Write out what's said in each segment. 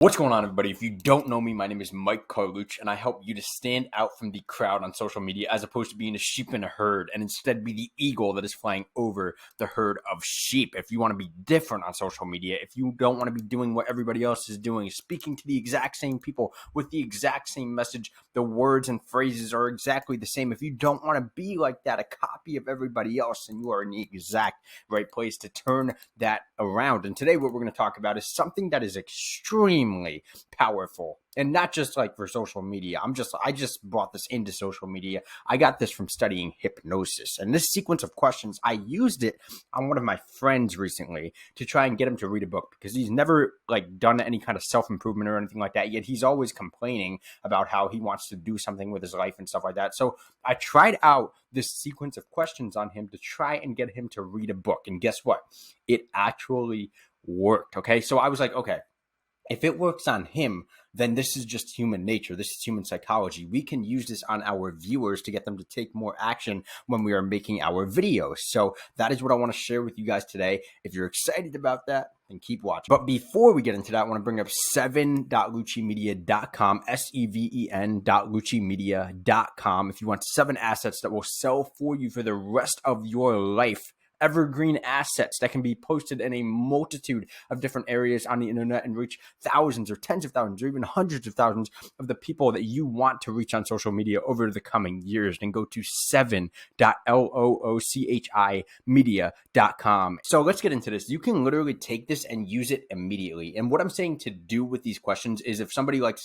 What's going on, everybody? If you don't know me, my name is Mike Carlucci, and I help you to stand out from the crowd on social media as opposed to being a sheep in a herd, and instead be the eagle that is flying over the herd of sheep. If you want to be different on social media, if you don't want to be doing what everybody else is doing, speaking to the exact same people with the exact same message, the words and phrases are exactly the same. If you don't want to be like that, a copy of everybody else, then you are in the exact right place to turn that around. And today what we're going to talk about is something that is extremely powerful, and not just like for social media. I just brought this into social media. I got this from studying hypnosis, and this sequence of questions, I used it on one of my friends recently to try and get him to read a book, because he's never like done any kind of self-improvement or anything like that, yet he's always complaining about how he wants to do something with his life and stuff like that. So I tried out this sequence of questions on him to try and get him to read a book, and guess what? It actually worked. Okay, so I was like, okay, if it works on him, then this is just human nature. This is human psychology. We can use this on our viewers to get them to take more action when we are making our videos. So that is what I want to share with you guys today. If you're excited about that, then keep watching. But before we get into that, I want to bring up seven.luccimedia.com, seven.luccimedia.com. If you want 7 assets that will sell for you for the rest of your life, evergreen assets that can be posted in a multitude of different areas on the internet and reach thousands or tens of thousands or even hundreds of thousands of the people that you want to reach on social media over the coming years, then go to seven.luccimedia.com. So let's get into this. You can literally take this and use it immediately. And what I'm saying to do with these questions is, if somebody like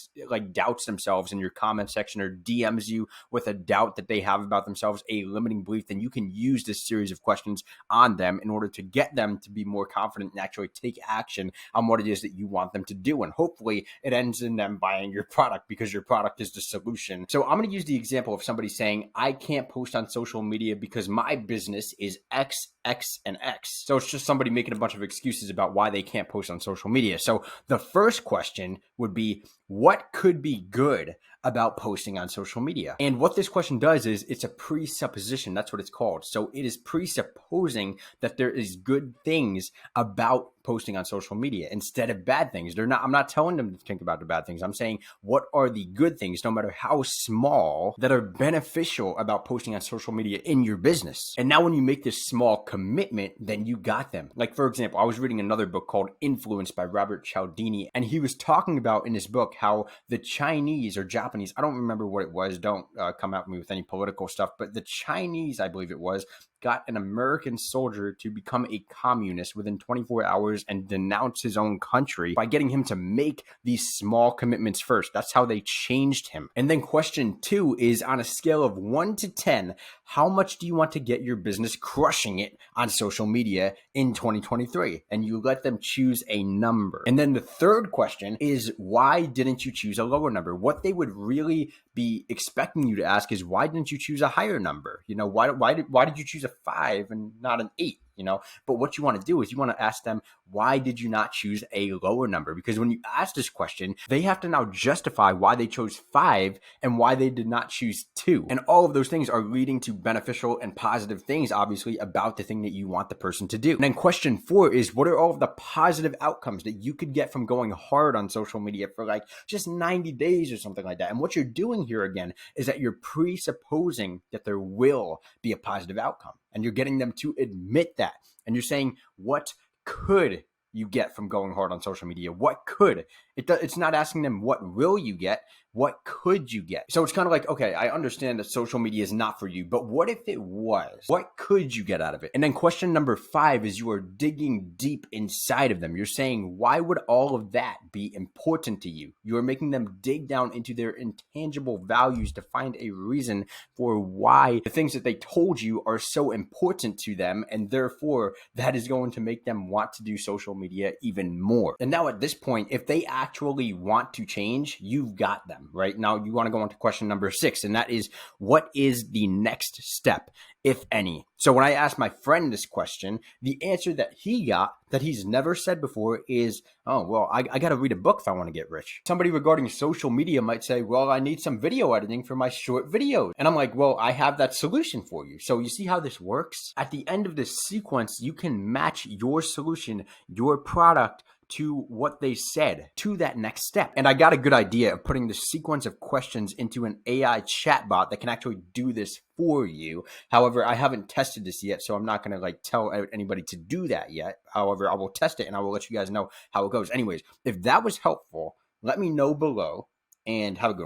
doubts themselves in your comment section or DMs you with a doubt that they have about themselves, a limiting belief, then you can use this series of questions on them in order to get them to be more confident and actually take action on what it is that you want them to do. And hopefully it ends in them buying your product, because your product is the solution. So I'm going to use the example of somebody saying, I can't post on social media because my business is X, X, and X. So it's just somebody making a bunch of excuses about why they can't post on social media. So the first question would be, what could be good about posting on social media? And what this question does is, it's a presupposition. That's what it's called. So it is presupposing that there is good things about posting on social media instead of bad things. I'm not telling them to think about the bad things. I'm saying, what are the good things, no matter how small, that are beneficial about posting on social media in your business? And now when you make this small commitment, then you got them. Like, for example, I was reading another book called Influence by Robert Cialdini, and he was talking about in this book how the Chinese or Japanese, I don't remember what it was, don't come at me with any political stuff, but the Chinese, I believe it was, got an American soldier to become a communist within 24 hours and denounce his own country by getting him to make these small commitments first. That's how they changed him. And then question 2 is, on a scale of 1 to 10, how much do you want to get your business crushing it on social media in 2023? And you let them choose a number. And then the third question is, why didn't you choose a lower number? What they would really be expecting you to ask is, why didn't you choose a higher number? You know, why did you choose a 5 and not an 8? You know, but what you want to do is you want to ask them, why did you not choose a lower number? Because when you ask this question, they have to now justify why they chose 5 and why they did not choose 2. And all of those things are leading to beneficial and positive things, obviously, about the thing that you want the person to do. And then question 4 is, what are all of the positive outcomes that you could get from going hard on social media for like just 90 days or something like that? And what you're doing here again is that you're presupposing that there will be a positive outcome. And you're getting them to admit that. And you're saying, what could you get from going hard on social media? What could? It's not asking them, what will you get? What could you get? So it's kind of like, okay, I understand that social media is not for you, but what if it was? What could you get out of it? And then question number 5 is, you are digging deep inside of them. You're saying, why would all of that be important to you? You are making them dig down into their intangible values to find a reason for why the things that they told you are so important to them, and therefore that is going to make them want to do social media even more. And now at this point, if they actually want to change, you've got them. Right now, you want to go on to question number 6, and that is, what is the next step, if any? So when I asked my friend this question, the answer that he got, that he's never said before, is, oh, well, I got to read a book if I want to get rich. Somebody regarding social media might say, well, I need some video editing for my short videos. And I'm like, well, I have that solution for you. So you see how this works? At the end of this sequence, you can match your solution, your product, to what they said to that next step. And I got a good idea of putting the sequence of questions into an AI chatbot that can actually do this for you. However, I haven't tested this yet, so I'm not going to like tell anybody to do that yet. However, I will test it and I will let you guys know how it goes. Anyways, if that was helpful, let me know below and have a good one.